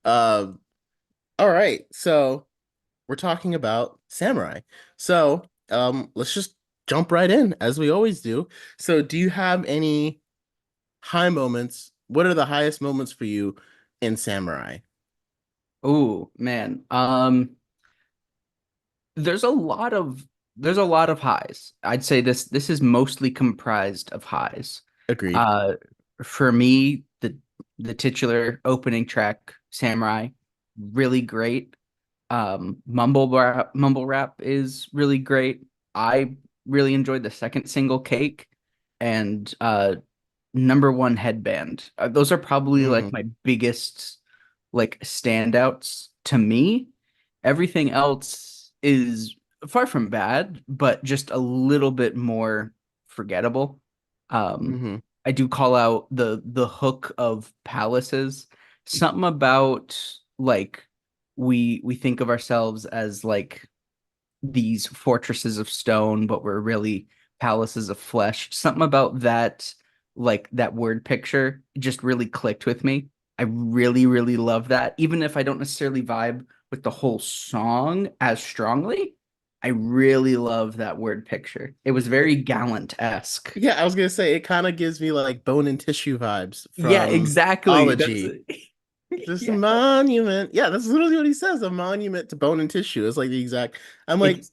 Um, all right, so we're talking about samurai. So, let's just jump right in as we always do. So, do you have any high moments? What are the highest moments for you in samurai? Oh man. There's a lot of there's a lot of highs. I'd say this is mostly comprised of highs. Agreed. Uh for me, the titular opening track, Samurai, really great. Mumble rap is really great. I really enjoyed the second single, Cake, and number one, Headband. Those are probably like Mm, my biggest like standouts to me. Everything else is far from bad, but just a little bit more forgettable. Um, hmm I do call out the hook of Palaces. Something about like we think of ourselves as like these fortresses of stone, but we're really palaces of flesh. Something about that, like that word picture, just really clicked with me. I really, really love that. Even if I don't necessarily vibe with the whole song as strongly, I really love that word picture. It was It, very gallant-esque. yeah, I was gonna say it kind of gives me like Bone and Tissue vibes Yeah, from exactly. That's Ology. This yeah. monument. Yeah, that's literally what he says. A monument to bone and tissue. It's like the exact. I'm like, It's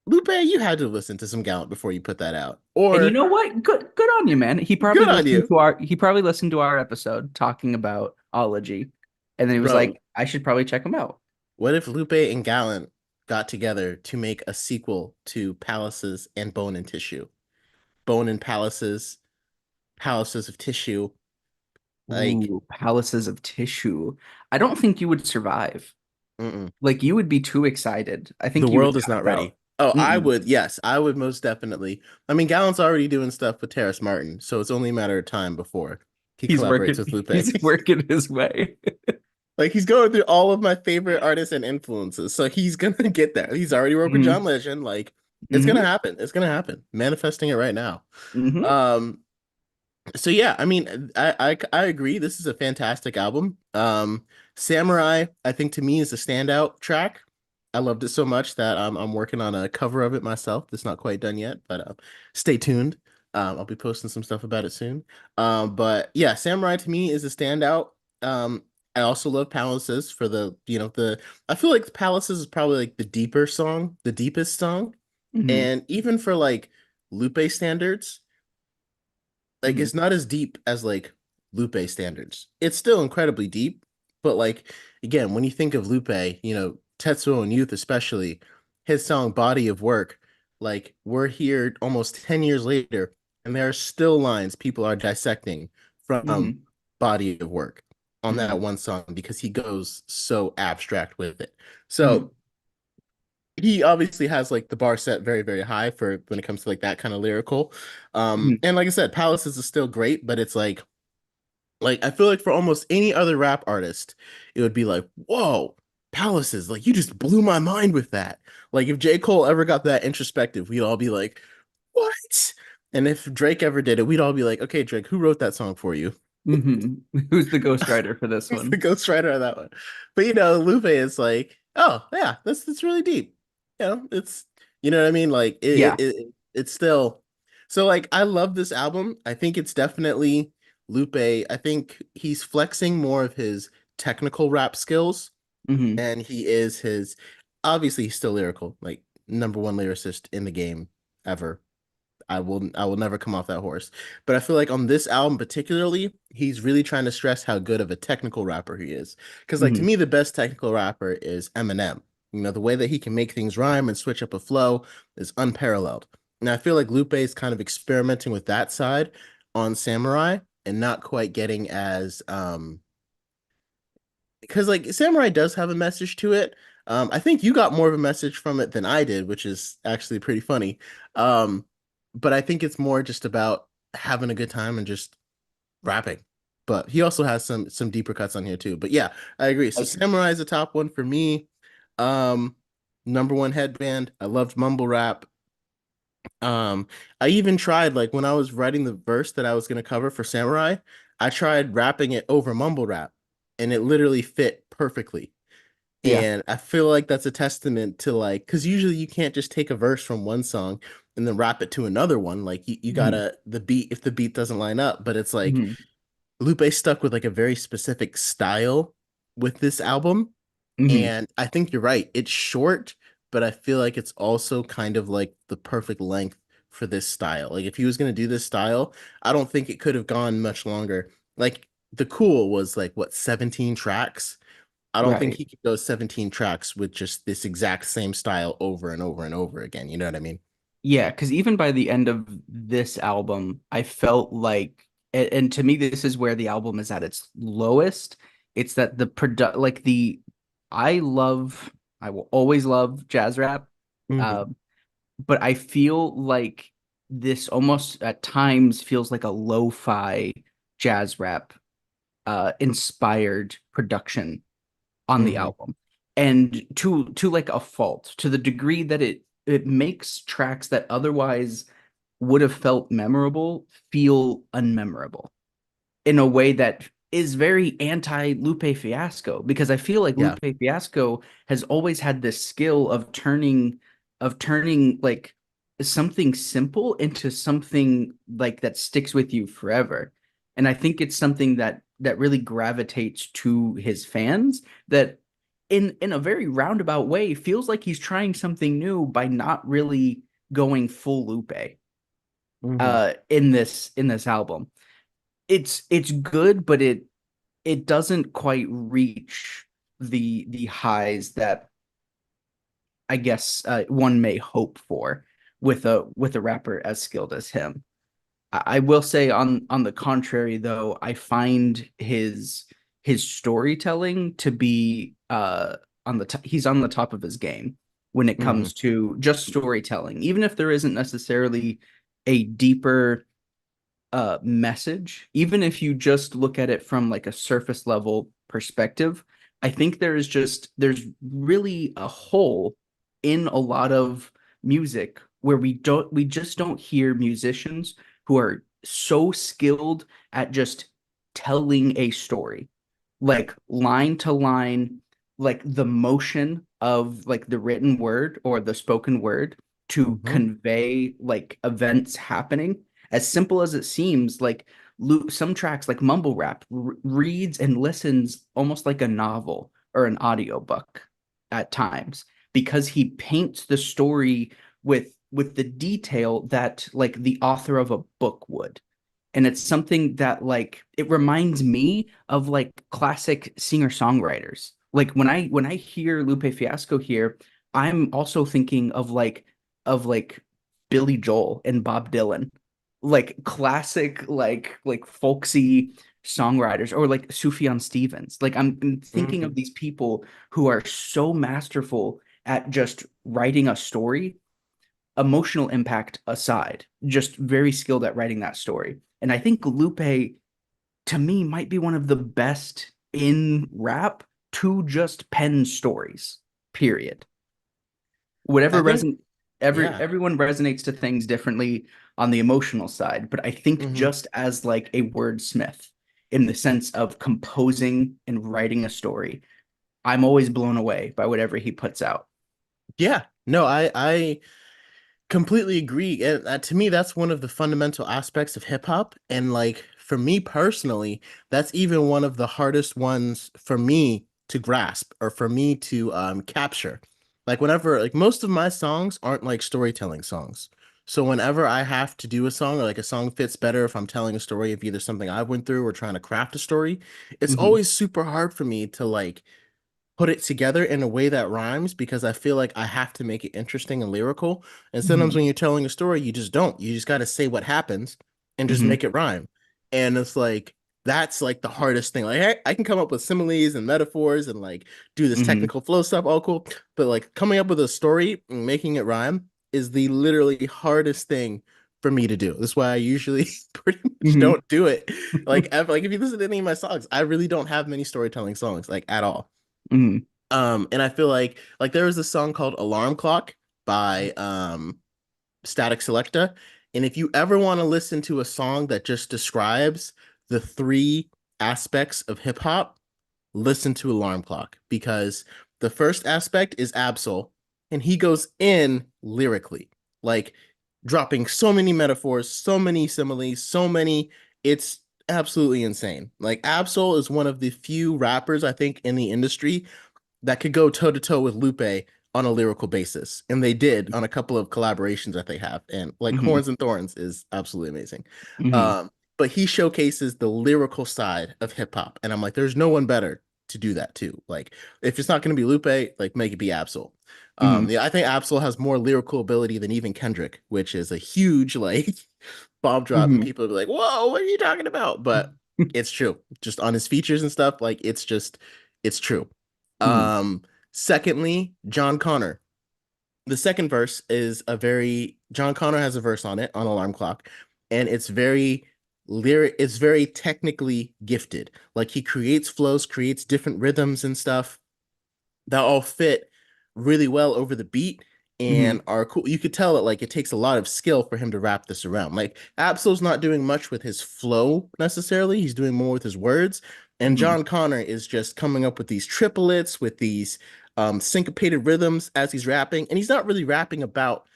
Lupe, you had to listen to some Gallant before you put that out. And you Or know what? Good on you, man. good on you, He probably listened to our episode talking about ology. And then he was bro. like, I should probably check him out. What if Lupe and Gallant got together to make a sequel to Palaces and Bone and Tissue? Bone and Palaces, Palaces of Tissue. Like, Ooh, palaces of tissue. I don't think you would survive. mm-mm. Like you would be too excited. I The think you would world is tap not out. ready. Oh, I Mm-mm. would, yes, I would most definitely. I mean, Gallant's already doing stuff with Terrace Martin, so it's only a matter of time before he collaborates with Lupe. He's working his way. Like he's going through all of my favorite artists and influences, so he's gonna get there. He's already worked with John hmm Legend. Like it's gonna hmm happen. It's gonna happen. Manifesting it right now. hmm Um, so yeah, I mean, I agree. This is a fantastic album. Samurai, I think to me is a standout track. I loved it so much that I'm working on a cover of it myself. It's not quite done yet, but stay tuned. I'll be posting some stuff about it soon. But yeah, Samurai to me is a standout. Um, I also love Palaces for the I feel like Palaces is probably like the deeper song, the deepest song, hmm and even for like Lupe standards like hmm it's not as deep as like Lupe standards. It's still incredibly deep, but like again, when you think of Lupe, Tetsuo and Youth especially, his song Body of Work, like we're here almost 10 years later and there are still lines people are dissecting from hmm Body of Work on that hmm one song because he goes so abstract with it. hmm So he obviously has like the bar set very, very high for when it comes to like that kind of lyrical. hmm And like I said, Palaces is still great, but it's like I feel like for almost any other rap artist, it would be like, whoa, Palaces, like you just blew my mind with that. Like if J. Cole ever got that introspective, we'd all be like, what? And if Drake ever did it, we'd all be like, okay, Drake, who wrote that song for you? hmm Who's the ghostwriter for this Who's the one? ghostwriter on that one? But Lupe is like, oh yeah, that's really deep. It's what I mean. Like Yeah. it's still so like I love this album. I think it's definitely Lupe. I think he's flexing more of his technical rap skills, hmm and he is his obviously he's still lyrical, like number one lyricist in the game ever. I will never come off that horse. But I feel like on this album particularly, he's really trying to stress how good of a technical rapper he is. Because like to hmm me, the best technical rapper is Eminem. The way that he can make things rhyme and switch up a flow is unparalleled. And I feel like Lupe is kind of experimenting with that side on Samurai and not quite getting as because like Samurai does have a message to it. I think you got more of a message from it than I did, which is actually pretty funny. Um, but I think it's more just about having a good time and just rapping. But he also has some deeper cuts on here too. But yeah, I agree. So Okay. Samurai is the top one for me. Um, Number one headband. I loved mumble rap. I even tried like when I was writing the verse that I was gonna cover for Samurai, I tried rapping it over mumble rap, and it literally fit perfectly. Yeah. And I feel like that's a testament to like, because usually you can't just take a verse from one song and then rap it to another one. Like you Hmm. gotta the beat if the beat doesn't line up. But it's like Hmm. Lupe stuck with like a very specific style with this album. Hmm. And I think you're right. It's short, but I feel like it's also kind of like the perfect length for this style. Like if he was gonna do this style, I don't think it could have gone much longer. Like the Cool was like what, 17 tracks? I don't think Right. he could go 17 tracks with just this exact same style over and over and over again. You know what I mean? Yeah, because even by the end of this album, I felt like, and to me, this is where the album is at its lowest. It's that I love, I will always love jazz rap, Hmm. um, but I feel like this almost at times feels like a lo-fi jazz rap inspired production on the Hmm. album, and to like a fault, to the degree that it makes tracks that otherwise would have felt memorable feel unmemorable in a way that is very anti Lupe Fiasco, because I feel like Yeah. Lupe Fiasco has always had this skill of turning like something simple into something like that sticks with you forever. And I think it's something that really gravitates to his fans, that in a very roundabout way feels like he's trying something new by not really going full Lupe Hmm. in this album. It's good, but it doesn't quite reach the highs that I guess one may hope for with a rapper as skilled as him. I will say on the contrary, though, I find his storytelling to be he's on the top of his game when it Hmm. comes to just storytelling, even if there isn't necessarily a deeper message, even if you just look at it from like a surface level perspective. I think there's really a hole in a lot of music where we just don't hear musicians who are so skilled at just telling a story, like line to line, like the motion of like the written word or the spoken word to Hmm. convey like events happening. As simple as it seems, like some tracks like mumble rap reads and listens almost like a novel or an audiobook at times, because he paints the story with the detail that like the author of a book would. And it's something that like it reminds me of like classic singer-songwriters. Like when I hear Lupe Fiasco here, I'm also thinking of like Billy Joel and Bob Dylan, like classic like folksy songwriters, or like Sufjan Stevens. Like I'm thinking Hmm. of these people who are so masterful at just writing a story, emotional impact aside, just very skilled at writing that story. And I think Lupe, to me, might be one of the best in rap to just pen stories, period. I Whatever think, reson yeah. everyone resonates to things differently on the emotional side, but I think Hmm. just as like a wordsmith in the sense of composing and writing a story, I'm always blown away by whatever he puts out. Yeah. No, I completely agree. And to me, that's one of the fundamental aspects of hip hop. And like for me personally, that's even one of the hardest ones for me to grasp or for me to capture. Like whenever, like most of my songs aren't like storytelling songs. So whenever I have to do a song, or like a song fits better if I'm telling a story of either something I went through or trying to craft a story, it's Hmm. always super hard for me to like put it together in a way that rhymes because I feel like I have to make it interesting and lyrical. And sometimes Hmm. when you're telling a story, you just don't. You just got to say what happens and just Hmm. make it rhyme. And it's like that's like the hardest thing. Like I can come up with similes and metaphors and like do this Hmm. technical flow stuff, all cool. But like coming up with a story and making it rhyme is the literally hardest thing for me to do. That's why I usually pretty much Hmm. don't do it. Like ever, like if you listen to any of my songs, I really don't have many storytelling songs like at all. Hmm. And I feel like there was a song called Alarm Clock by Static Selecta. And if you ever want to listen to a song that just describes the three aspects of hip hop, listen to Alarm Clock because the first aspect is Absol, and he goes in lyrically, like dropping so many metaphors, so many similes, so many. It's absolutely insane. Like Absol is one of the few rappers I think in the industry that could go toe to toe with Lupe on a lyrical basis. And they did on a couple of collaborations that they have. And like Hmm. Horns and Thorns is absolutely amazing. Hmm. But he showcases the lyrical side of hip hop. And I'm like, there's no one better to do that too. Like, if it's not going to be Lupe, like make it be Absol. Hmm. Yeah, I think Absol has more lyrical ability than even Kendrick, which is a huge like bomb drop, and Hmm. people will be like, "Whoa, what are you talking about?" But it's true. Just on his features and stuff, like it's true. Hmm. Um, Secondly, John Connor. The second verse is a very John Connor has a verse on it on Alarm Clock, and it's very lyric. It's very technically gifted. Like he creates flows, creates different rhythms and stuff that all fit really well over the beat and Hmm. are cool. You could tell that like it takes a lot of skill for him to wrap this around. Like Absol's not doing much with his flow necessarily. He's doing more with his words. And Hmm. John Connor is just coming up with these triplets, with these syncopated rhythms as he's rapping. And he's not really rapping about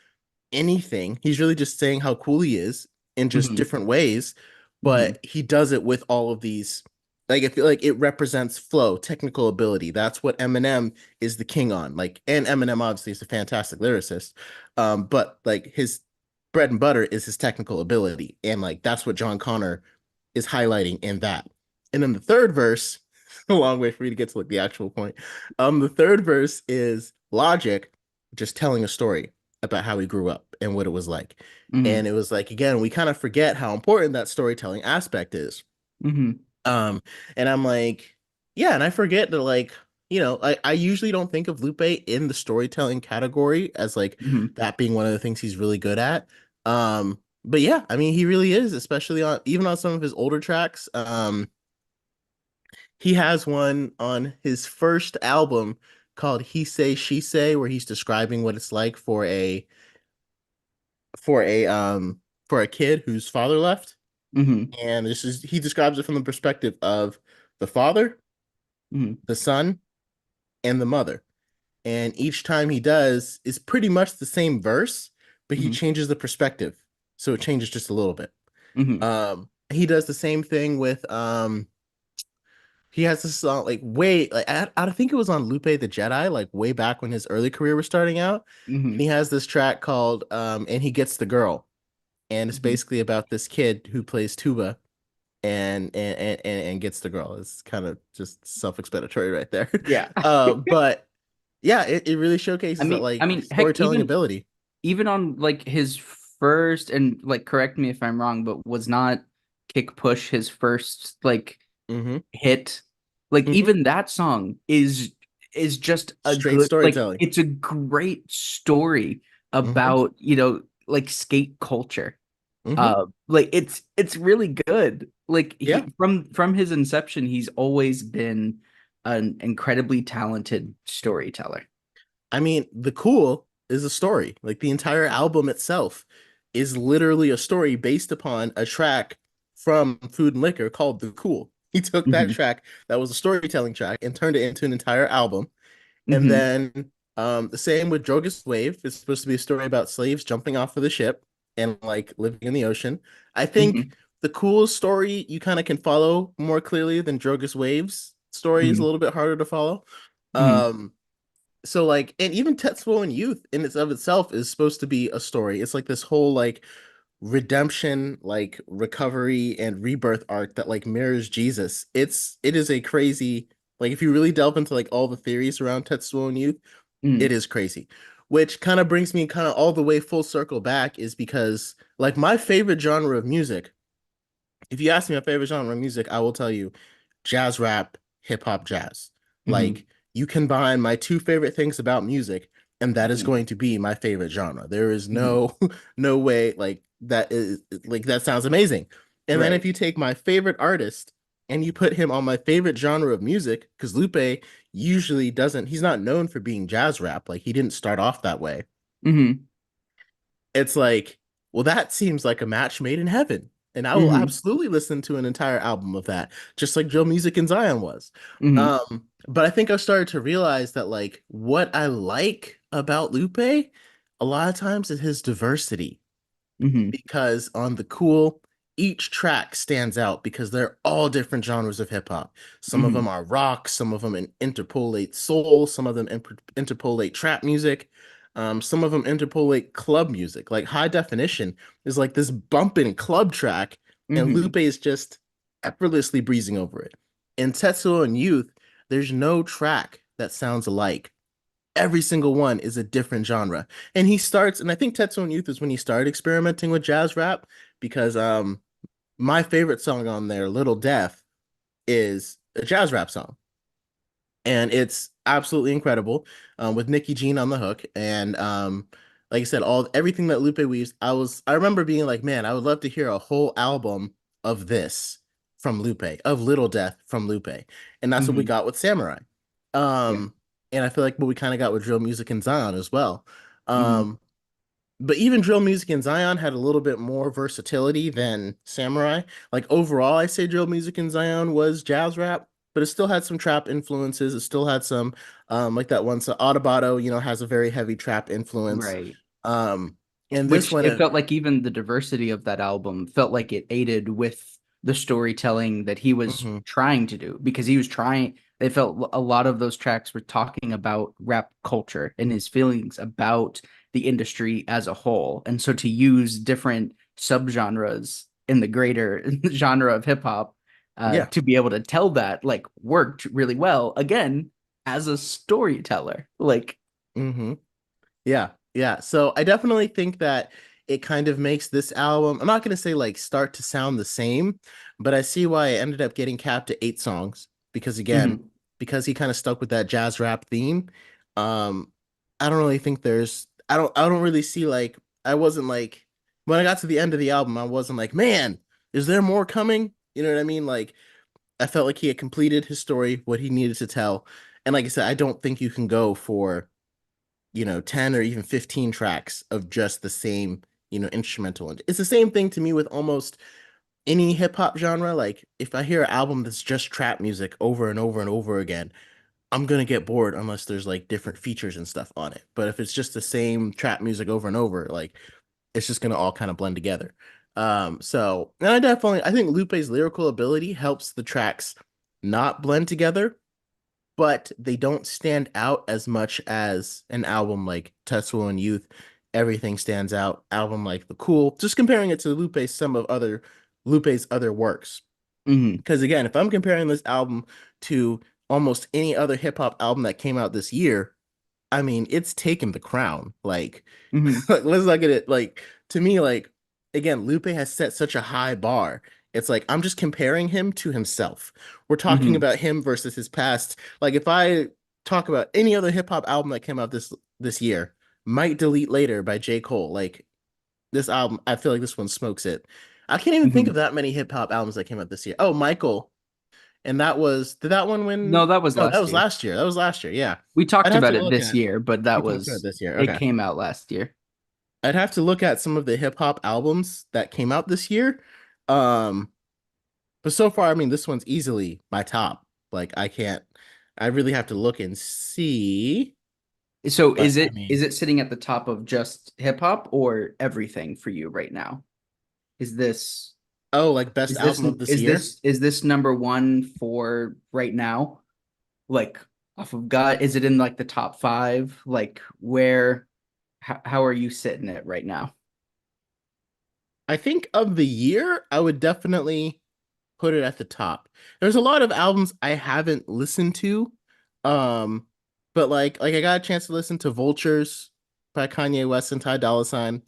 anything. He's really just saying how cool he is in just Hmm. different ways, Hmm. but he does it with all of these. Like I feel like it represents flow, technical ability. That's what Eminem is the king on. Like, and Eminem obviously is a fantastic lyricist, but like his bread and butter is his technical ability, and like that's what John Connor is highlighting in that. And then the third verse, a long way for me to get to like the actual point. The third verse is Logic just telling a story about how he grew up and what it was like. And Hmm. it was like, again, we kind of forget how important that storytelling aspect is. Hmm. Um, and I'm like, yeah, and I forget that like, I usually don't think of Lupe in the storytelling category as like Hmm. that being one of the things he's really good at. But yeah, I mean, he really is, especially on even on some of his older tracks. He has one on his first album called He Say She Say, where he's describing what it's like for a um for a kid whose father left. Hmm. And this is he describes it from the perspective of the father, Hmm. the son, and the mother. And each time he does is pretty much the same verse, but he Hmm. changes the perspective. So it changes just a little bit. Hmm. He does the same thing with he has this song like way like I think it was on Lupe the Jedi, like way back when his early career was starting out. And he Hmm. has this track called And He Gets the Girl. And it's Hmm. basically about this kid who plays tuba and gets the girl. It's kind of just self-explanatory right there. Yeah. But yeah, it really showcases that I like mean, heck, storytelling ability. even on like his first, and like correct me if I'm wrong, but was not Kick Push his first like Hmm. hit? Like Hmm. even that song is just a Straight good, like storytelling. it's a great story Hmm. about, like skate culture. Hmm. Like it's really good. Like Yeah. he from his inception, he's always been an incredibly talented storyteller. I mean, The Cool is a story. Like the entire album itself is literally a story based upon a track from Food and Liquor called The Cool. He took that Hmm. track that was a storytelling track and turned it into an entire album. And Hmm. then the same with Drogus Wave. It's supposed to be a story about slaves jumping off of the ship and like living in the ocean. I think Hmm. the coolest story you kind of can follow more clearly than Drogus Wave's story is a Hmm. little bit harder to follow. Hmm. Um, so like, and even Tetsuo and Youth in its of itself is supposed to be a story. It's like this whole like redemption, like recovery and rebirth arc that like mirrors Jesus. It is a crazy like if you really delve into like all the theories around Tetsuo and Youth, it Hmm. is crazy. Which kind of brings me kind of all the way full circle back is because like my favorite genre of music, if you ask me my favorite genre of music, I will tell you jazz rap, hip hop jazz. Hmm. Like you combine my two favorite things about music, and that is Hmm. going to be my favorite genre. There is Hmm. no way like that is like that sounds amazing. And then if Right. you take my favorite artist and you put him on my favorite genre of music, because Lupe usually doesn't, he's not known for being jazz rap. Like he didn't start off that way. Hmm. It's like, well, that seems like a match made in heaven. and I will Hmm. absolutely listen to an entire album of that, just like Joe Music in Zion was. Hmm. But I think I started to realize that like what I like about Lupe a lot of times is his diversity Hmm. because on the cool, each track stands out because they're all different genres of hip hop. Some of them Hmm. are rock, some of them interpolate soul, some of them interpolate trap music, some of them interpolate club music. Like High Definition is like this bumping club track, and Hmm. Lupe is just effortlessly breezing over it. In Tetsuo and Youth, there's no track that sounds alike. Every single one is a different genre. And he starts, and I think Tetsuo Youth is when he started experimenting with jazz rap because my favorite song on there, Little Death, is a jazz rap song. And it's absolutely incredible with Nikki Jean on the hook. And like I said, all everything that Lupe weaves, I remember being like, man, I would love to hear a whole album of this from Lupe, of Little Death from Lupe. And that's what we Hmm. got with Samurai. Yeah. And I feel like what we kind of got with drill music and Zion as well. Hmm. Um, but even drill music in Zion had a little bit more versatility than Samurai. Like overall, I say drill music in Zion was jazz rap, but it still had some trap influences. It still had some, like that one, so Autobotto, has a very heavy trap influence. Right. Um, and this Which one, it felt like even the diversity of that album felt like it aided with the storytelling that he was mhm, trying to do because he was trying. They felt a lot of those tracks were talking about rap culture and his feelings about the industry as a whole. And so to use different subgenres in the greater genre of hip hop yeah. to be able to tell that like worked really well again as a storyteller. Like, hmm Yeah, yeah. So I definitely think that it kind of makes this album, I'm not going to say like start to sound the same, but I see why it ended up getting capped at 8 songs because again, mhm, because he kind of stuck with that jazz rap theme. Um, I don't really think I don't really see like, I wasn't like, when I got to the end of the album, I wasn't like, man, is there more coming? You know what I mean? Like, I felt like he had completed his story, what he needed to tell. And like I said, I don't think you can go for 10 or even 15 tracks of just the same, instrumental. And it's the same thing to me with almost any hip hop genre. Like if I hear an album that's just trap music over and over and over again, I'm gonna get bored unless there's like different features and stuff on it. But if it's just the same trap music over and over, like it's just gonna all kind of blend together. So and I think Lupe's lyrical ability helps the tracks not blend together, but they don't stand out as much as an album like Tetsuo and Youth. Everything stands out. Album like The Cool. Just comparing it to Lupe's other works. mhm, Because again, if I'm comparing this album to almost any other hip hop album that came out this year, I mean, it's taken the crown. Like, mhm, like, let's look at it. Like, to me, like, again, Lupe has set such a high bar. It's like I'm just comparing him to himself. We're talking mhm. about him versus his past. Like, if I talk about any other hip hop album that came out this year, Might Delete Later by J. Cole. Like this album, I feel like this one smokes it. I can't even think of Mhm. that many hip hop albums that came out this year. Oh, Michael, and did that one win? No, that was No, that last was year. last year. That was last year. Yeah. We I'd talked have to about it look this at. year, but We talked about it this year. it Okay. came out last year. I'd have to look at some of the hip hop albums that came out this year. Um, but so far, I mean, this one's easily my top. Like I really have to look and see. So But I is mean, it sitting at the top of just hip hop or everything for you right now? Is this oh, like best album of this year? is this number one for right now? Like off of gut, is it in like the top five? Like where how are you sitting it right now? I think of the year, I would definitely put it at the top. There's a lot of albums I haven't listened to. Um, but like I got a chance to listen to Vultures by Kanye West and Ty Dolla $ign.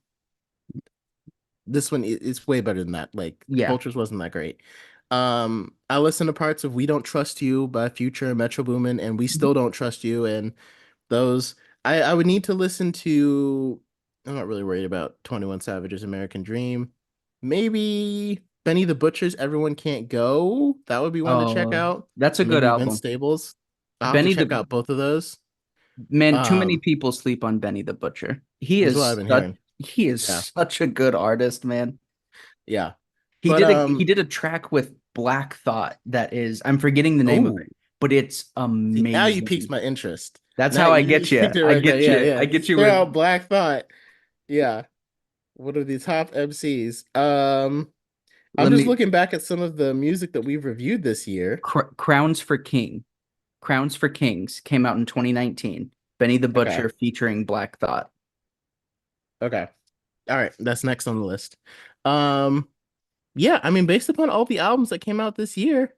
This one is way better than that. Like Yeah. Vultures wasn't that great. I listened to parts of We Don't Trust You by Future and Metro Boomin, and We Still Don't Trust You, and those I would need to listen to. I'm not really worried about 21 Savage's American Dream. Maybe Benny the Butcher's Everyone Can't Go. That would be one to check Oh, out. that's a good Maybe Vince album. Staples. I'll have to Benny check the out both of those. Man, too many Um, people sleep on Benny the Butcher. that's what I've been hearing. He is Yeah. such a good artist, man. Yeah. But He did a track with Black Thought that is I'm forgetting the name of oh, it, but it's see, now you piqued amazing. my interest. That's Now how I you get you. piqued it I right now. get Yeah, you. yeah. I get you They're with out Black Thought. Yeah. One of the top MCs. I'm let just me looking back at some of the music that we've reviewed this year. Crowns for King. Crowns for Kings came out in 2019. Benny the Okay. Butcher featuring Black Thought. Okay. All right. That's next on the list. Um, yeah, I mean, based upon all the albums that came out this year,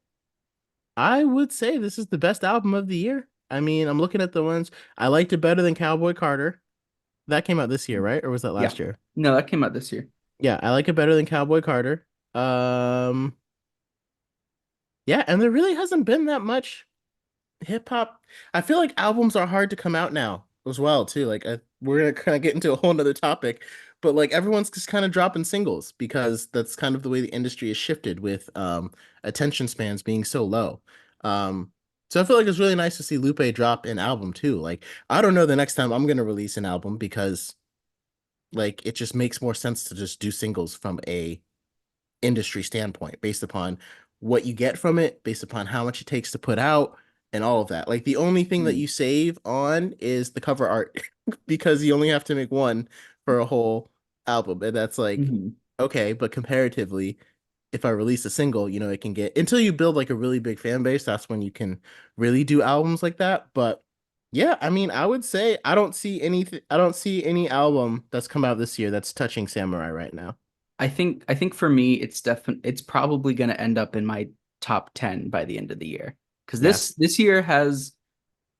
I would say this is the best album of the year. I mean, I'm looking at the ones I liked it better than Cowboy Carter. That came out this year, right? Or was that Yeah. last year? No, that came out this year. Yeah, I like it better than Cowboy Carter. Um, yeah, and there really hasn't been that much hip hop. I feel like albums are hard to come out now as well too. Like we're gonna kind of get into a whole nother topic, but like everyone's just kind of dropping singles because that's kind of the way the industry has shifted with attention spans being so low. So I feel like it's really nice to see Lupe drop an album too. Like I don't know the next time I'm gonna release an album because like it just makes more sense to just do singles from a industry standpoint based upon what you get from it, based upon how much it takes to put out and all of that. Like the only thing that Mm. you save on is the cover art because you only have to make one for a whole album. And that's like, Mhm. okay, but comparatively, if I release a single, you know, it can get until you build like a really big fan base, that's when you can really do albums like that. But yeah, I mean, I would say I don't see any album that's come out this year that's touching Samurai right now. I think for me it's probably going to end up in my top 10 by the end of the year. Cuz Yeah. this year has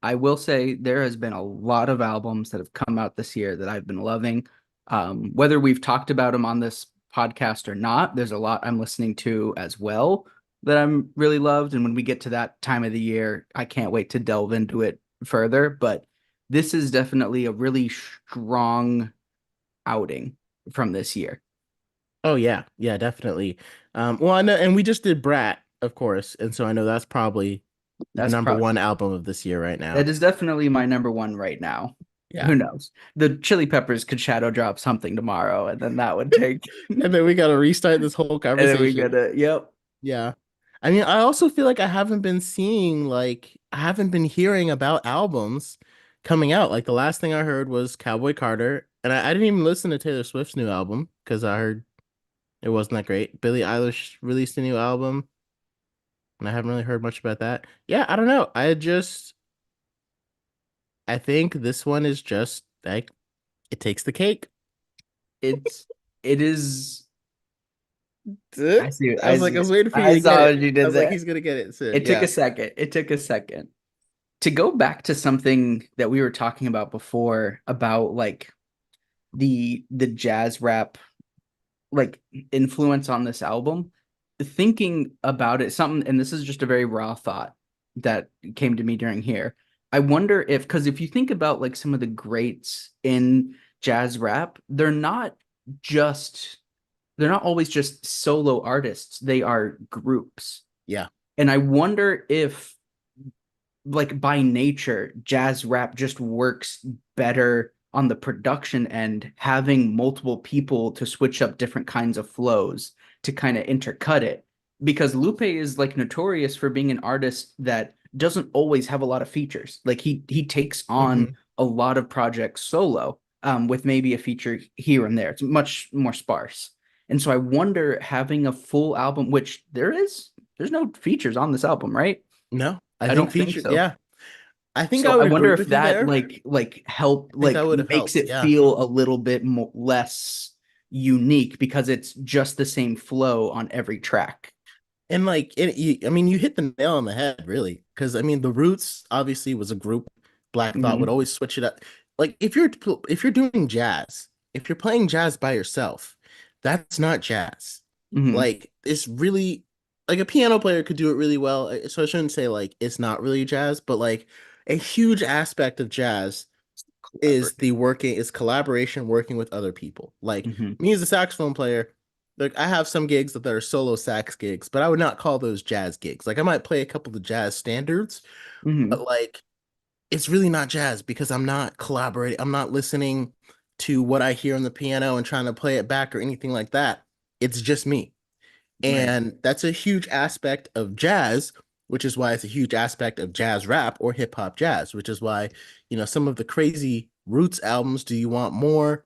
I will say there has been a lot of albums that have come out this year that I've been loving. Whether we've talked about them on this podcast or not, there's a lot I'm listening to as well that I'm really loved. And when we get to that time of the year, I can't wait to delve into it further. But this is definitely a really strong outing from this year. Oh yeah, yeah, definitely. Well, I know, and we just did Brat, of course, and so I know that's probably the That's number pro one album of this year right now. That is definitely my number one right now. Yeah, Who knows? The Chili Peppers could shadow drop something tomorrow, and then that would take. and then we got to restart this whole And then we conversation. gotta, yep. Yeah, I mean, I also feel like I haven't been hearing about albums coming out. Like the last thing I heard was Cowboy Carter, and I didn't even listen to Taylor Swift's new album because I heard it wasn't that great. Billie Eilish released a new album, and I haven't really heard much about that. Yeah, I don't know. I think this one is just like it takes the cake. It's it is. I was like, I was waiting for you I to get saw what it. you I did was like, there. he's gonna get it soon. It took a Yeah. second. It took a second to go back to something that we were talking about before about like the jazz rap like influence on this album. Thinking about it, something, and this is just a very raw thought that came to me during here. I wonder if, because if you think about like some of the greats in jazz rap, just, they're not always just solo artists, they are groups. Yeah. And I wonder if, like, by nature, jazz rap just works better on the production end, having multiple people to switch up different kinds of flows to kind of intercut it. Because Lupe is like notorious for being an artist that doesn't always have a lot of features. Like he takes on Hmm. a lot of projects solo, with maybe a feature here and there. It's much more sparse. And so I wonder having a full album, which there's no features on this album, right? No, I I think don't think feature. so. Yeah, I think So I I would wonder agree if with you that there. help I think that would have makes helped. it Yeah. feel a little bit more less unique because it's just the same flow on every track. And like I mean, you hit the nail on the head, really. Because I mean, the Roots obviously was a group. Black Thought would Hmm. always switch it up. Like if you're doing jazz, if you're playing jazz by yourself, that's not jazz. Hmm. Like it's really like a piano player could do it really well. So I shouldn't say like it's not really jazz, but like a huge aspect of jazz Collaborate. is collaboration, working with other people. Like Hmm. me as a saxophone player, like I have some gigs that are solo sax gigs, but I would not call those jazz gigs. Like I might play a couple of jazz standards, Hmm. but like it's really not jazz because I'm not collaborating. I'm not listening to what I hear on the piano and trying to play it back or anything like that. It's just me. Right. And that's a huge aspect of jazz, which is why it's a huge aspect of jazz rap or hip hop jazz, which is why, some of the crazy Roots albums, Do You Want More?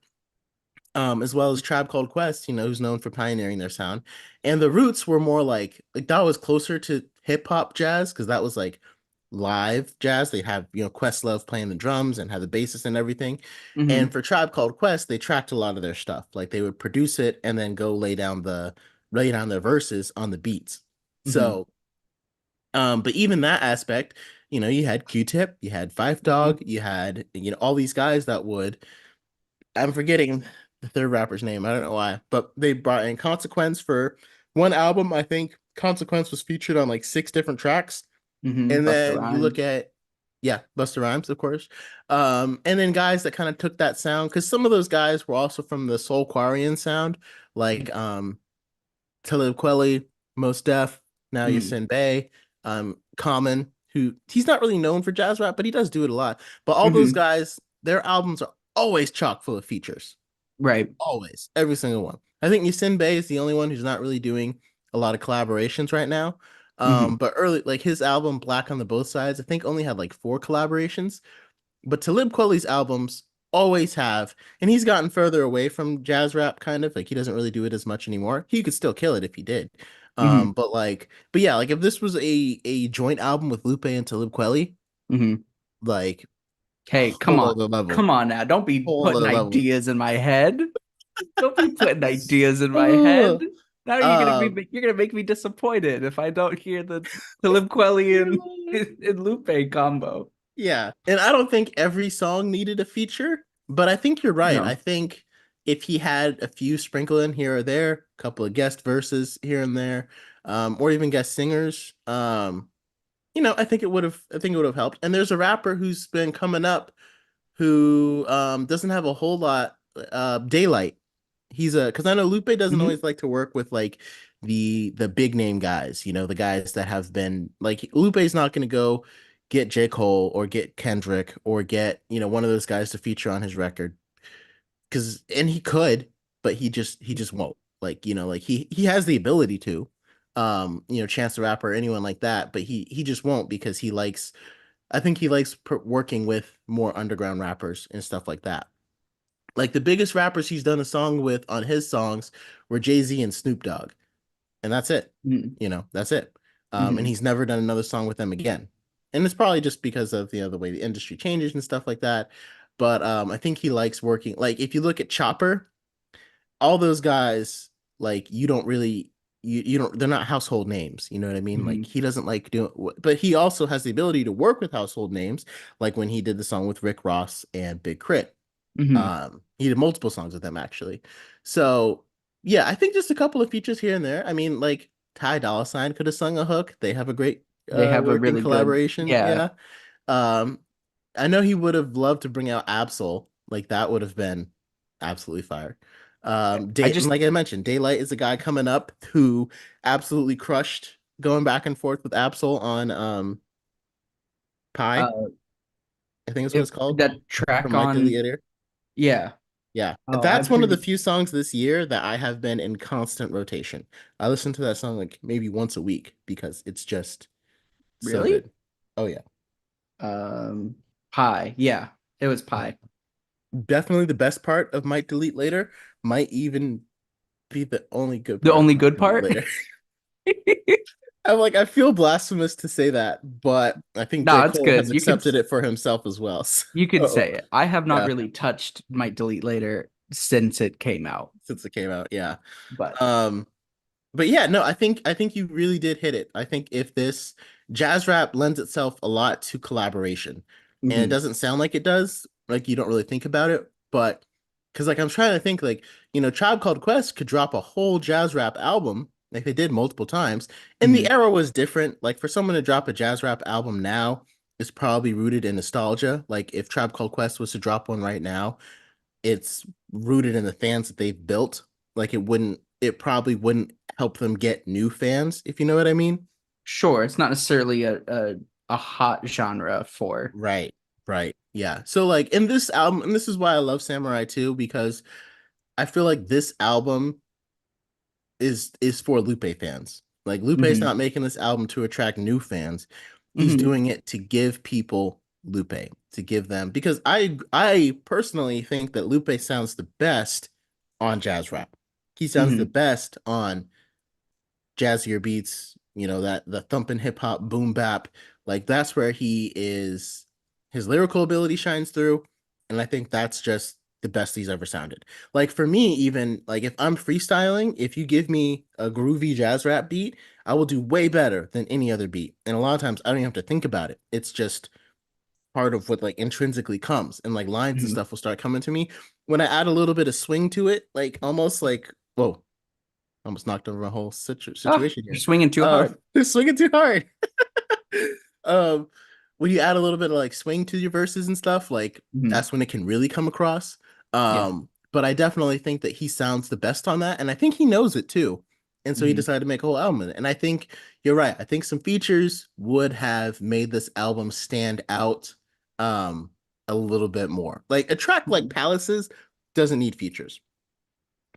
As well as Tribe Called Quest, who's known for pioneering their sound. And the Roots were more like that was closer to hip hop jazz because that was like live jazz. They'd have, Questlove playing the drums and have the bassist and everything. And Hmm. for Tribe Called Quest, they tracked a lot of their stuff. Like they would produce it and then go lay down their verses on the beats. Hmm. So, but even that aspect, you had Q-Tip, you had Five Dog, Hmm. you had, all these guys that would I'm forgetting the third rapper's name. I don't know why, but they brought in Consequence for one album. I think Consequence was featured on like six different tracks. Hmm. And Busta then you look Rhymes. at, yeah, Busta Rhymes, of course. And then guys that kind of took that sound because some of those guys were also from the Soulquarian sound, like Talib Kweli, Mos Def, now Mm. Yasin Bey, Common, who he's not really known for jazz rap, but he does do it a lot. But all those Hmm. guys, their albums are always chock full of features. Right. Always, every single one. I think Yasin Bey is the only one who's not really doing a lot of collaborations right now. Hmm. But early, like his album Black on the Both Sides, I think only had like four collaborations. But Talib Kweli's albums always have, and he's gotten further away from jazz rap, kind of like he doesn't really do it as much anymore. He could still kill it if he did. Hmm. But yeah, like if this was a joint album with Lupe and Talib Kweli, Hmm. like Hey, come whole on. other level, Come on now. Don't be whole putting other level. ideas in my head. Don't be putting ideas in my head. Ugh. Now Um, you're gonna make me disappointed if I don't hear the Talib Kweli and Lupe combo. Yeah. And I don't think every song needed a feature, but I think you're right. I No. think if he had a few sprinkle in here or there, a couple of guest verses here and there, or even guest singers, I think it would have helped. And there's a rapper who's been coming up who doesn't have a whole lot, Daylight. He's a because I know Lupe doesn't Hmm. always like to work with like the big name guys, the guys that have been like Lupe's not gonna go get J. Cole or get Kendrick or get, one of those guys to feature on his record. And he could, but he just won't. Like, like he has the ability to, Chance the Rapper or anyone like that, but he just won't because I think he likes working with more underground rappers and stuff like that. Like the biggest rappers he's done a song with on his songs were Jay-Z and Snoop Dogg, and that's it. Hmm. That's it. And Hmm. he's never done another song with them again. And it's probably just because of the way the industry changes and stuff like that. But I think he likes working. Like if you look at Chopper, all those guys, like you don't really you don't they're not household names, you know what I mean? Like Hmm. he doesn't like doing, but he also has the ability to work with household names, like when he did the song with Rick Ross and Big Crit. Hmm. He did multiple songs with them actually. So yeah, I think just a couple of features here and there. I mean, like Ty Dolla Sign could have sung a hook. They have a great They have a working really good, collaboration. yeah. Yeah. Um, I know he would have loved to bring out Absol. Like that would have been absolutely fire. I And just like I mentioned, Daylight is a guy coming up who absolutely crushed going back and forth with Absol on Pi, uh I think is what it's called, that track from Mike the on, Leader. yeah. Yeah. Oh, That's I've one of the heard few songs this year that I have been in constant rotation. I listen to that song like maybe once a week because it's just so really? good. Oh yeah. Um Pie. Yeah. It was Pie. Definitely the best part of Might Delete Later might even be the only good The part of only Might good Delete part? Later. I feel blasphemous to say that, but I think J. No, it's Cole good. has accepted it for himself as well. You could So say it. I have not yeah, really touched Might Delete Later since it came out. since it came out, yeah. But Um, but yeah, no, I think you really did hit it. I think if this jazz rap lends itself a lot to collaboration, and it mhm, doesn't sound like it does, like you don't really think about it, but because like I'm trying to think like, Tribe Called Quest could drop a whole jazz rap album, like they did multiple times, and the mhm. era was different. Like for someone to drop a jazz rap album now is probably rooted in nostalgia. Like if Tribe Called Quest was to drop one right now, it's rooted in the fans that they've built. Like it probably wouldn't help them get new fans, if you know what I mean. Sure, it's not necessarily a hot genre for. Right, right. Yeah. So like in this album, and this is why I love Samurai too, because I feel like this album is for Lupe fans. Like Lupe's Hmm. not making this album to attract new fans. He's Hmm. doing it to give people Lupe, to give them because I personally think that Lupe sounds the best on jazz rap. He sounds the Hmm. best on jazzier beats, that the thumping hip hop boom bap. Like that's where his lyrical ability shines through. And I think that's just the best he's ever sounded. Like for me, even like if I'm freestyling, if you give me a groovy jazz rap beat, I will do way better than any other beat. And a lot of times I don't even have to think about it. It's just part of what like intrinsically comes and like lines and Hmm. stuff will start coming to me. When I add a little bit of swing to it, like almost like, whoa, almost knocked over my whole Oh, situation you're here. swinging too hard. They're swinging too hard. um, when you add a little bit of like swing to your verses and stuff, like Hmm. that's when it can really come across. Yeah. But I definitely think that he sounds the best on that, and I think he knows it too. And so he Hmm. decided to make a whole album of it. And I think you're right. I think some features would have made this album stand out um a little bit more. Like a track like Palaces doesn't need features.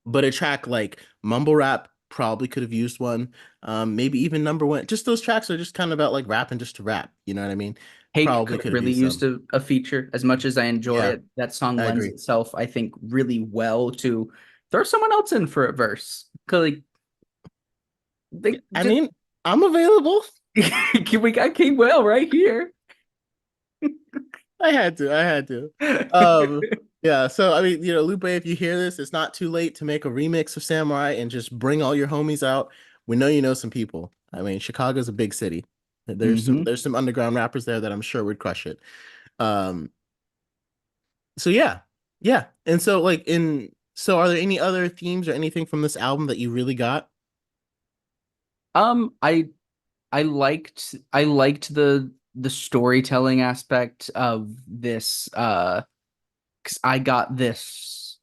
But a track like Mumble Rap probably could have used one. Maybe even Number One. Just those tracks are just kind of about like rapping just to rap. You know what I mean? Take Probably could have could have really used used some. a feature. As much as I enjoy Yeah, it, that song I lends agree. itself, I think, really well to throw someone else in for a verse. 'Cause, like they I just mean, I'm available. we got King Will right here. I had to. I had to. Um, yeah. So I mean, Lupe, if you hear this, it's not too late to make a remix of Samurai and just bring all your homies out. We know you know some people. I mean, Chicago's a big city. There's some Hmm. there's some underground rappers there that I'm sure would crush it. Um, so yeah, yeah. And so are there any other themes or anything from this album that you really got? Um, I I liked the storytelling aspect of this 'cause I got this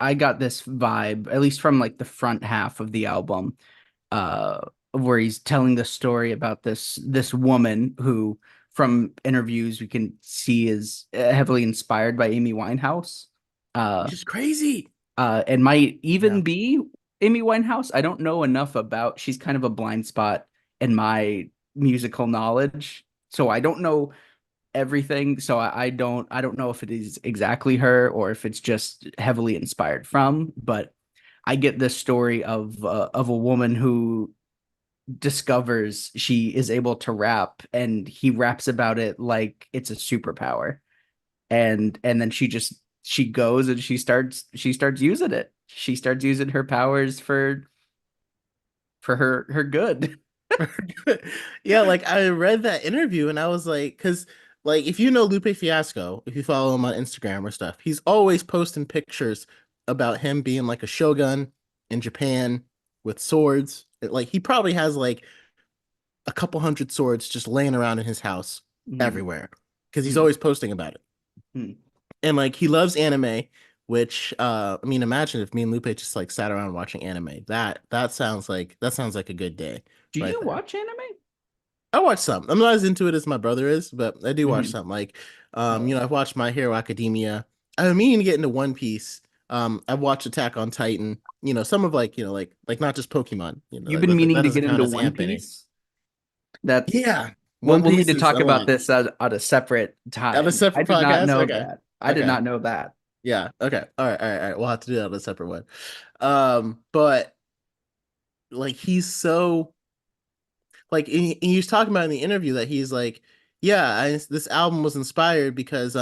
vibe, at least from like the front half of the album, where he's telling the story about this woman who, from interviews, we can see is heavily inspired by Amy Winehouse, uh, Which is crazy. and might Yeah. even be Amy Winehouse. I don't know enough about. She's kind of a blind spot in my musical knowledge, so I don't know everything. So I don't know if it is exactly her or if it's just heavily inspired from. But I get this story of a woman who discovers she is able to rap, and he raps about it like it's a superpower, and then she goes and she starts using it. She starts using her powers for her good. Yeah, like I read that interview and I was like, because like if you know Lupe Fiasco, if you follow him on Instagram or stuff, he's always posting pictures about him being like a shogun in Japan with swords. Like he probably has like a couple hundred swords just laying around in his house Mm, everywhere because he's mm, always posting about it. mm. And like he loves anime, which I mean, imagine if me and Lupe just like sat around watching anime. That sounds like a good day Do right you there. watch anime? I watch some. I'm not as into it as my brother is, but I do watch Mm. some. Like, Oh, I've watched My Hero Academia. I've been meaning to get into One Piece. I've watched Attack on Titan. Some of like not just Pokemon. you've been That meaning to doesn't get count into as One anime. Piece? That's Yeah, we'll One we'll need Piece to is talk I'm about like this at a separate at a time. I separate did not podcast. know Okay, that. I did okay, not know that. yeah, okay, all right, all right, all right. We'll have to do that on a separate one. But like he's so like he was talking about in the interview that he's like, yeah, this album was inspired because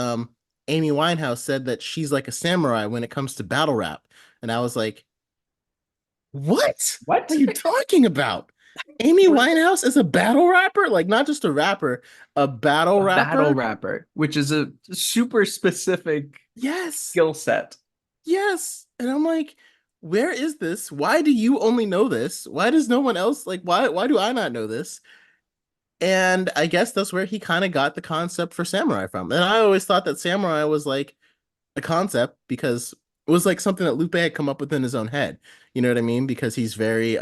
Amy Winehouse said that she's like a samurai when it comes to battle rap, and I was like, what are What? you talking about? Amy What? Winehouse is a battle rapper, like not just a rapper, a battle A battle rapper. rapper, which is a super specific Yes, skill set. yes, and I'm like. Where is this? Why do you only know this? Why does no one else like why do I not know this? And I guess that's where he kind of got the concept for samurai from. And I always thought that samurai was like a concept because it was like something that Lupe had come up with in his own head. You know what I mean? Because he's very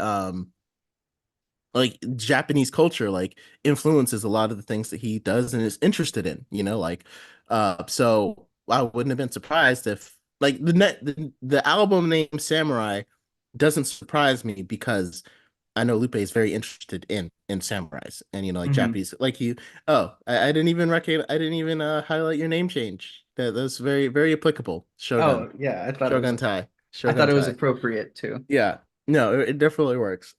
like Japanese culture like influences a lot of the things that he does and is interested in, like so I wouldn't have been surprised if like the album name Samurai doesn't surprise me because I know Lupe is very interested in samurais and like Hmm. Japanese. Like you, oh, I didn't even I didn't even highlight your name change. That's very very applicable. Oh yeah, I thought it was Shogun Tai, I thought Shogun it was Tai. appropriate too. Yeah, no, it definitely works.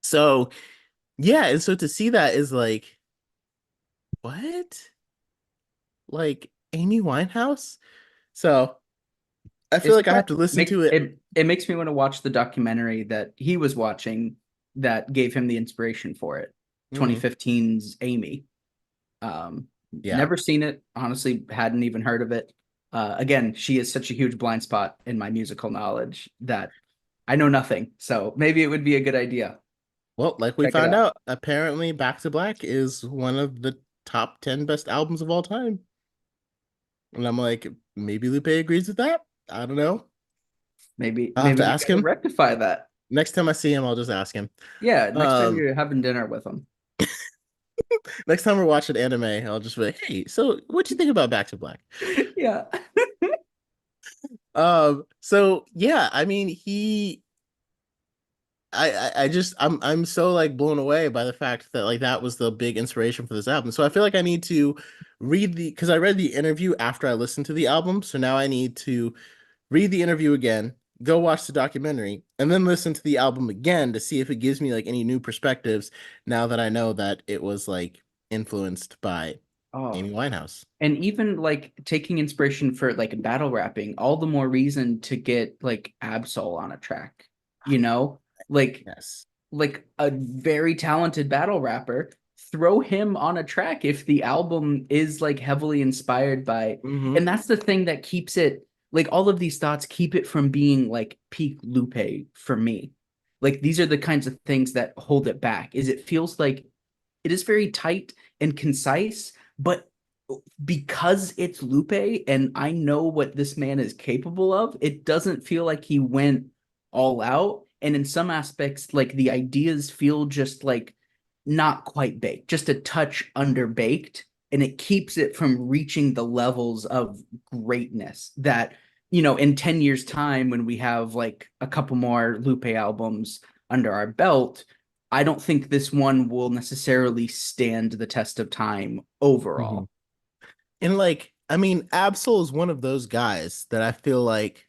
So yeah, and so to see that is like what, like Amy Winehouse. So I feel Isn't like I have that to listen make to it. it makes me want to watch the documentary that he was watching that gave him the inspiration for it. Hmm. 2015's Amy. Um, Yeah. Never seen it, honestly, hadn't even heard of it. Again, she is such a huge blind spot in my musical knowledge that I know nothing. So maybe it would be a good idea. Well, like we Check it found out. out, apparently Back to Black is one of the top 10 best albums of all time. And I'm like, maybe Lupe agrees with that. I don't know. Maybe I'll have maybe to we ask got to him. rectify that. Next time I see him, I'll just ask him. Yeah, next time Um, you're having dinner with him. Next time we're watching anime, I'll just be like, hey, so what'd you think about Back to Black? Yeah. So yeah, I mean I just I'm so like blown away by the fact that like that was the big inspiration for this album. So I feel like I need to read the because I read the interview after I listened to the album. So now I need to read the interview again, go watch the documentary, and then listen to the album again to see if it gives me like any new perspectives now that I know that it was like influenced by Oh, Amy Winehouse. and even like taking inspiration for like battle rapping, all the more reason to get like Absol on a track, you know? Like Yes. like a very talented battle rapper, throw him on a track if the album is like heavily inspired by, Mm-hmm. and that's the thing that keeps it like all of these thoughts keep it from being like peak Lupe for me. Like these are the kinds of things that hold it back. Is it feels like it is very tight and concise, but because it's Lupe and I know what this man is capable of, it doesn't feel like he went all out. And in some aspects, like the ideas feel just like not quite baked, just a touch underbaked. And it keeps it from reaching the levels of greatness that, in 10 years' time, when we have like a couple more Lupe albums under our belt, I don't think this one will necessarily stand the test of time Mm-hmm. overall. And like, I mean, Absol is one of those guys that I feel like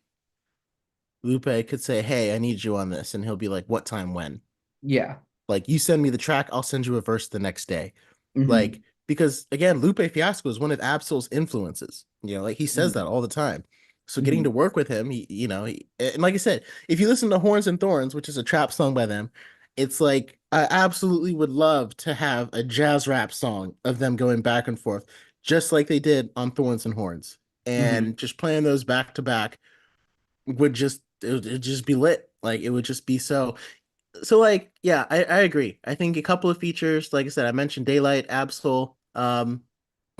Lupe could say, "Hey, I need you on this," and he'll be like, "What time? When?" Yeah. Like, you send me the track, I'll send you a verse the next day. Hmm. Like, because again, Lupe Fiasco is one of Absol's influences. Like he says that Hmm. all the time. So getting Hmm. to work with him, and like I said, if you listen to Horns and Thorns, which is a trap song by them, it's like I absolutely would love to have a jazz rap song of them going back and forth, just like they did on Thorns and Horns, Hmm. and just playing those back to back would just it'd just be lit. Like it would just be so like yeah, I agree. I think a couple of features, like I said, I mentioned Daylight, Absol.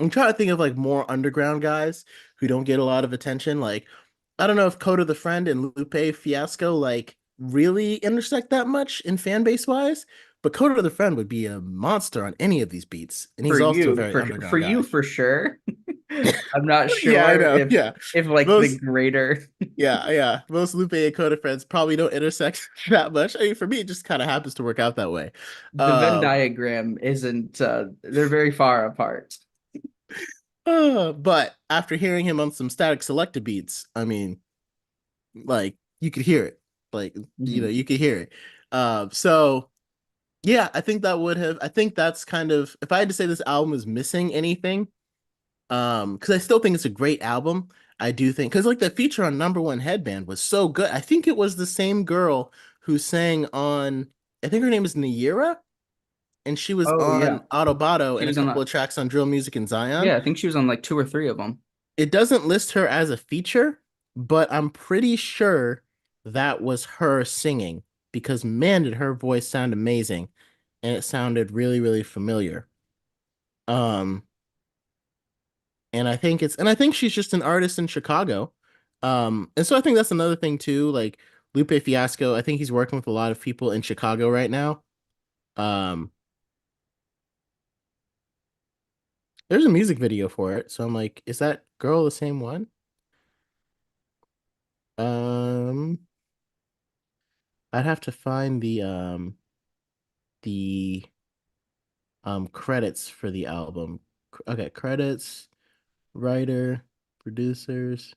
I'm trying to think of like more underground guys who don't get a lot of attention. Like I don't know if Coda the Friend and Lupe Fiasco like really intersect that much in fan base wise, but Coda the Friend would be a monster on any of these beats, and he's For also a you, very for underground you guy. for sure. I'm not Yeah, I sure know. if Yeah. like the Most greater yeah. Most Lupe and Coda friends probably don't intersect that much. I mean, for me, it just kind of happens to work out that way. the Venn Um, diagram isn't they're very far apart. but after hearing him on some Static Selected beats, I mean, like you could hear it. Like, Mhm. you could hear it. So yeah, I think that would have I think that's kind of if I had to say this album is missing anything, because I still think it's a great album. I do think because like the feature on Number One Headband was so good. I think it was the same girl who sang on I think her name is Nayira, and she was Oh on yeah. Autobado She and a was on couple of that. tracks on Drill Music and Zion. Yeah, I think she was on like two or three of them. It doesn't list her as a feature, but I'm pretty sure that was her singing because man, did her voice sound amazing and it sounded really, really familiar. Um, and I think she's just an artist in Chicago. And so I think that's another thing too, like Lupe Fiasco, I think he's working with a lot of people in Chicago right now. Um, there's a music video for it, so I'm like, is that girl the same one? Um, I'd have to find the credits for the album. Okay, credits, writer, producers.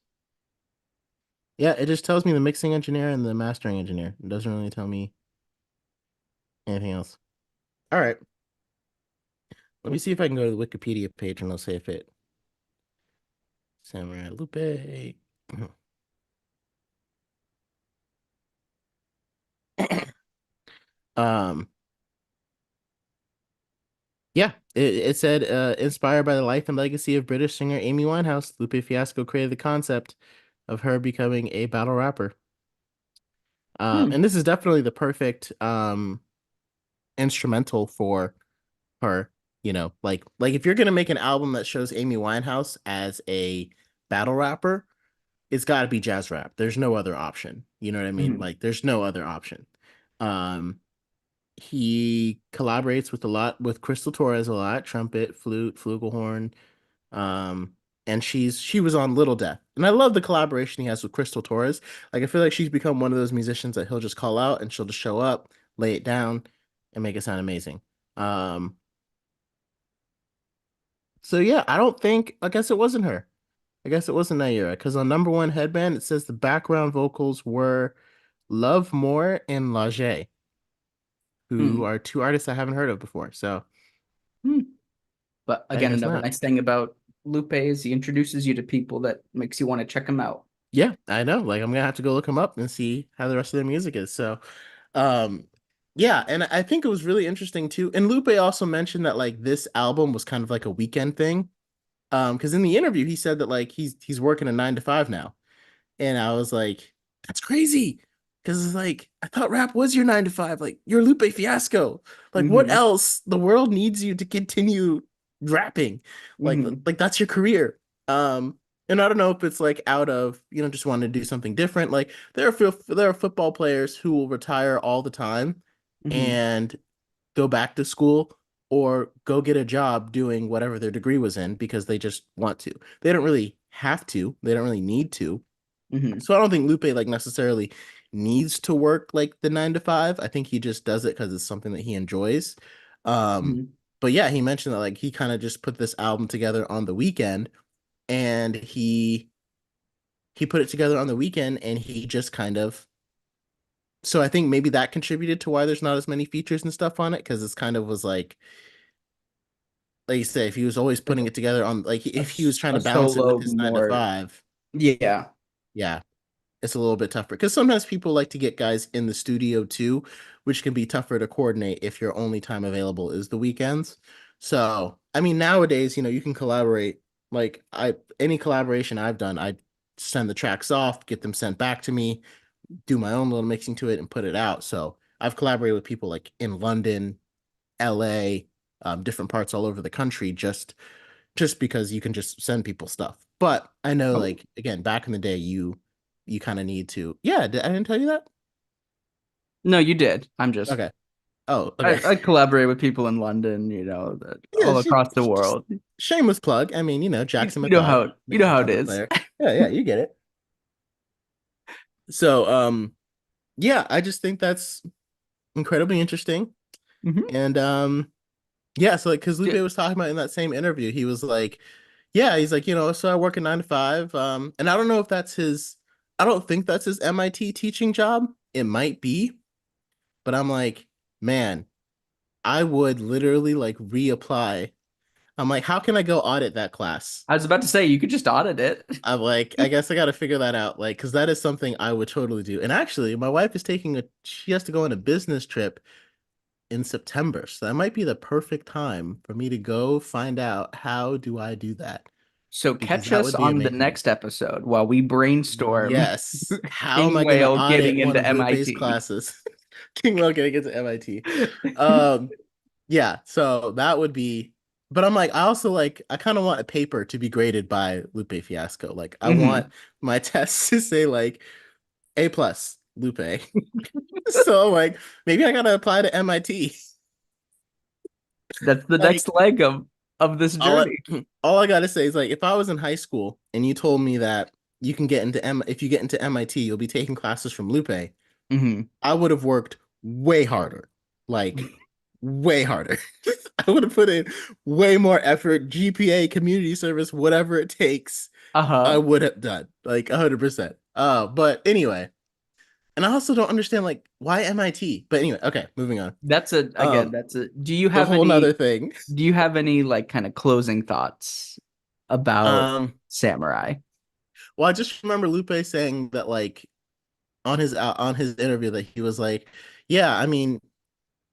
Yeah, it just tells me the mixing engineer and the mastering engineer. It doesn't really tell me anything else. All right. Let me see if I can go to the Wikipedia page and I'll say if it Samurai Lupe. Um, yeah, it said inspired by the life and legacy of British singer Amy Winehouse, Lupe Fiasco created the concept of her becoming a battle rapper. Hmm. And this is definitely the perfect instrumental for her, like if you're gonna make an album that shows Amy Winehouse as a battle rapper, it's got to be jazz rap. There's no other option. You know what I mean? Hmm. Like there's no other option. Um, he collaborates with Crystal Torres a lot, trumpet, flute, flugelhorn. Um, and she was on Little Death. And I love the collaboration he has with Crystal Torres. Like I feel like she's become one of those musicians that he'll just call out and she'll just show up, lay it down, and make it sound amazing. Um, so yeah, I guess it wasn't her. I guess it wasn't Naira because on number one headband it says the background vocals were Love More and Lage, who Hmm. are two artists I haven't heard of before. So Hmm. But I again, guess another not. nice thing about Lupe is he introduces you to people that makes you want to check him out. Yeah, I know. Like I'm gonna have to go look them up and see how the rest of their music is. So, um, yeah, and I think it was really interesting too. And Lupe also mentioned that like this album was kind of like a weekend thing. Because in the interview he said that like he's working a 9 to 5 now. And I was like, that's crazy. Because it's like, I thought rap was your 9 to 5. Like, you're Lupe Fiasco. Like, what Hmm. else? The world needs you to continue rapping. Hmm. Like that's your career. Um, and I don't know if it's like out of, just wanting to do something different. Like, there are football players who will retire all the time Hmm. and go back to school or go get a job doing whatever their degree was in because they just want to. They don't really have to, they don't really need to, Hmm. so I don't think Lupe like necessarily needs to work like the 9 to 5. I think he just does it because it's something that he enjoys. Um, Hmm. but yeah, he mentioned that like he kind of just put this album together on the weekend and he put it together on the weekend and he just kind of so I think maybe that contributed to why there's not as many features and stuff on it because it's kind of was like you say, if he was always Like putting it together on like if he was trying a to balance it with solo his nine to more. five, Yeah. yeah, it's a little bit tougher because sometimes people like to get guys in the studio too, which can be tougher to coordinate if your only time available is the weekends. So, I mean, nowadays, you can collaborate. Like any collaboration I've done, I send the tracks off, get them sent back to me, do my own little mixing to it, and put it out. So I've collaborated with people like in London, LA, different parts all over the country, just because you can just send people stuff. But I know, Oh, like again, back in the day, you kind of need to. Yeah, I didn't tell you that. no, you did. I'm just Okay. Oh, I, okay. I collaborate with people in London, Yeah, all across the just world. shameless plug. I mean, You, Jackson you know Mathod, how you know amazing how it trumpet is. player. Yeah, yeah, you get it. So, yeah, I just think that's incredibly interesting. Hmm. And yeah, so like, because Lupe Did, was talking about in that same interview, he was like, yeah, he's like, so I work a 9 to 5. And I don't know if that's his, I don't think that's his MIT teaching job. It might be, but I'm like, man, I would literally like reapply. I'm like, how can I go audit that class? I was about to say you could just audit it. I'm like, I guess I got to figure that out. Like, because that is something I would totally do. And actually, my wife is she has to go on a business trip in September. So that might be the perfect time for me to go find out how do I do that? So Because catch that us would be on the amazing. next episode while we brainstorm Yes. How am King I going to Whale audit getting one into of Lupe's MIT. classes? King Will getting into MIT. Um, yeah, so that would be, but I'm like, I kind of want a paper to be graded by Lupe Fiasco. Like, I want Hmm. my tests to say like A plus Lupe. So like, maybe I gotta apply to MIT. That's the next Like, leg of this all journey. all I gotta say is like, if I was in high school and you told me that you can get into if you get into MIT, you'll be taking classes from Lupe. Hmm. I would have worked way harder. Like way harder. I would have put in way more effort, GPA, community service, whatever it takes. I Uh-huh. would have done like 100%. But anyway, and I also don't understand like why MIT. But anyway, okay, moving on. That's a again, Um, that's a the whole nother thing. do you have any like kind of closing thoughts about Um, Samurai? well, I just remember Lupe saying that like on his interview that he was like, yeah, I mean,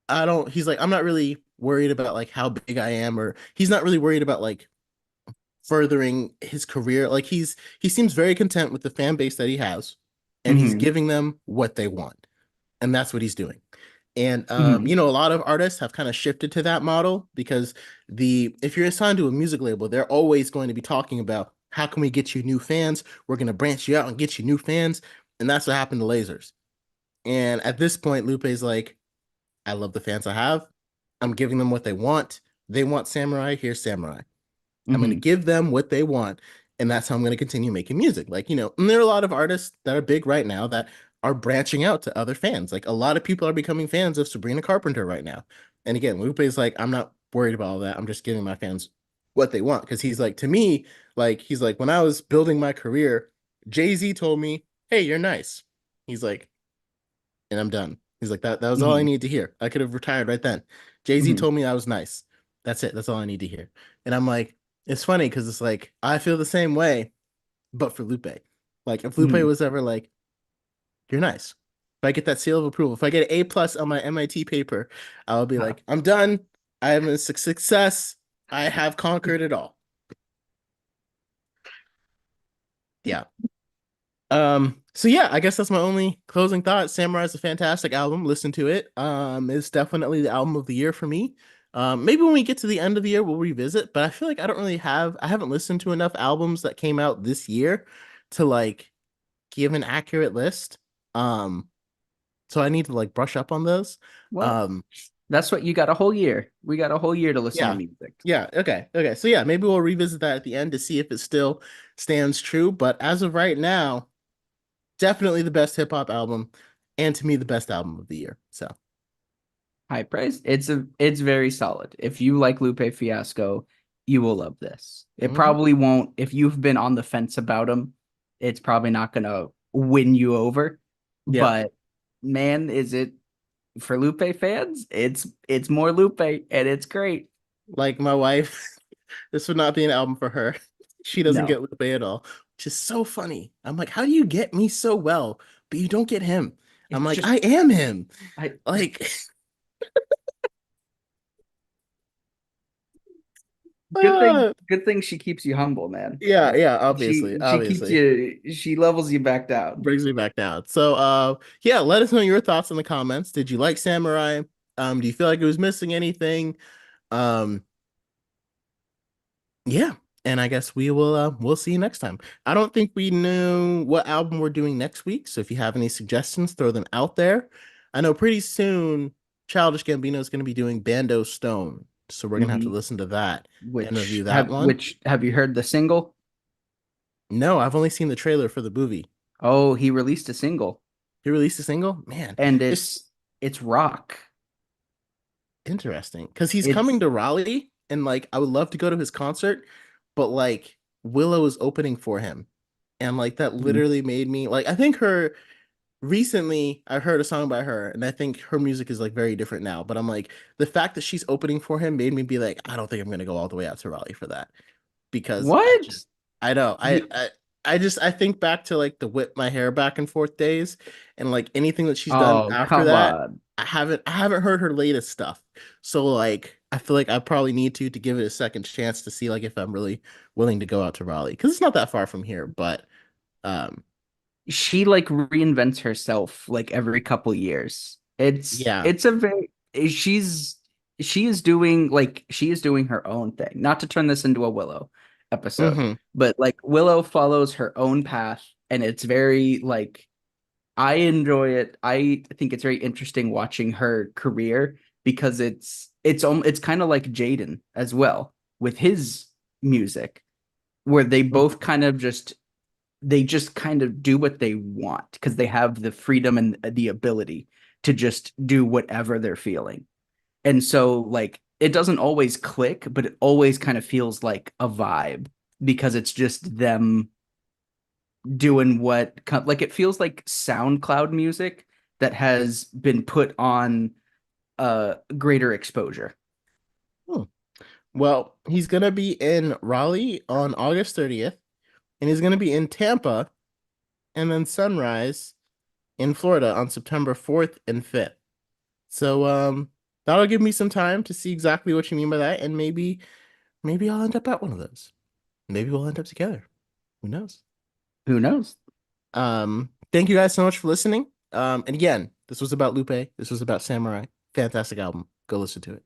I don't. He's like, I'm not really worried about like how big I am, or he's not really worried about like furthering his career. Like he seems very content with the fan base that he has, and he's Hmm. giving them what they want, and that's what he's doing. And Hmm. you know, a lot of artists have kind of shifted to that model because the if you're assigned to a music label, they're always going to be talking about how can we get you new fans? We're going to branch you out and get you new fans, and that's what happened to Lasers. And at this point, Lupe's like, I love the fans I have. I'm giving them what they want. They want Samurai. Here's Samurai. I'm going to Hmm. give them what they want. And that's how I'm going to continue making music. Like, you know, and there are a lot of artists that are big right now that are branching out to other fans. Like, a lot of people are becoming fans of Sabrina Carpenter right now. And again, Lupe is like, I'm not worried about all that. I'm just giving my fans what they want. Cause he's like, to me, like, he's like, when I was building my career, Jay-Z told me, hey, you're nice. He's like, and I'm done. He's like, that was all I Hmm. needed to hear. I could have retired right then. Jay-Z Hmm. told me I was nice. That's it. That's all I need to hear. And I'm like, it's funny because it's like I feel the same way, but for Lupe. Like if Lupe Hmm. was ever like, you're nice. If I get that seal of approval, if I get an A plus on my MIT paper, I'll be like, I'm done. I am a success. I have conquered it all. Yeah. So yeah, I guess that's my only closing thought. Samurai is a fantastic album. Listen to it. It's definitely the album of the year for me. Maybe when we get to the end of the year, we'll revisit, but I feel like I haven't listened to enough albums that came out this year to like give an accurate list. Um, so I need to like brush up on those. Well, Um, that's what you got a whole year. We got a whole year to listen to yeah. music. Yeah, okay. Okay. So yeah, maybe we'll revisit that at the end to see if it still stands true, but as of right now, definitely the best hip hop album, and to me, the best album of the year. So, High praise. It's very solid. If you like Lupe Fiasco, you will love this. It mhm. probably won't, if you've been on the fence about him, it's probably not gonna win you over. Yeah, But man, is it for Lupe fans? It's more Lupe and it's great. like my wife, this would not be an album for her. She doesn't No, get Lupe at all, which is so funny. I'm like, how do you get me so well, but you don't get him? I'm it's like, just I am him. I Like, ah, good thing she keeps you humble, man. yeah, yeah, obviously, She keeps obviously. you she levels you back down. Brings me back down. So, yeah, let us know your thoughts in the comments. Did you like Samurai? Do you feel like it was missing anything? Um, Yeah. And I guess we'll see you next time. I don't think we knew what album we're doing next week, so if you have any suggestions, throw them out there. I know pretty soon Childish Gambino is going to be doing Bando Stone, so we're going to have to Mhm. listen to that and review that one. Which have you heard the single? No, I've only seen the trailer for the movie. Oh, he released a single He released a single? Man, and it's it's rock. interesting because he's coming It's to Raleigh and like I would love to go to his concert, but like Willow is opening for him. And like that Mhm. literally made me like I think her recently I heard a song by her and I think her music is like very different now. But I'm like, the fact that she's opening for him made me be like, I don't think I'm gonna go all the way out to Raleigh for that. Because what? I know He, I think back to like the whip my hair back and forth days and like anything that she's done oh, after come that, on. I haven't heard her latest stuff. So like I feel like I probably need to give it a second chance to see like if I'm really willing to go out to Raleigh because it's not that far from here, but um She like reinvents herself like every couple years. yeah. It's a very she's she is doing her own thing. Not to turn this into a Willow episode, Hmm. but like Willow follows her own path and it's very like I enjoy it. I think it's very interesting watching her career because it's kind of like Jaden as well with his music, where they both kind of just they just kind of do what they want because they have the freedom and the ability to just do whatever they're feeling. And so like it doesn't always click, but it always kind of feels like a vibe because it's just them doing what like it feels like SoundCloud music that has been put on greater exposure. Hmm. Well, he's gonna be in Raleigh on August 30th, and he's gonna be in Tampa and then Sunrise in Florida on September 4th and 5th. So that'll give me some time to see exactly what you mean by that, and maybe I'll end up at one of those. Maybe we'll end up together. Who knows? Who knows? Thank you guys so much for listening. And again, this was about Lupe. This was about Samurai. Fantastic album. Go listen to it.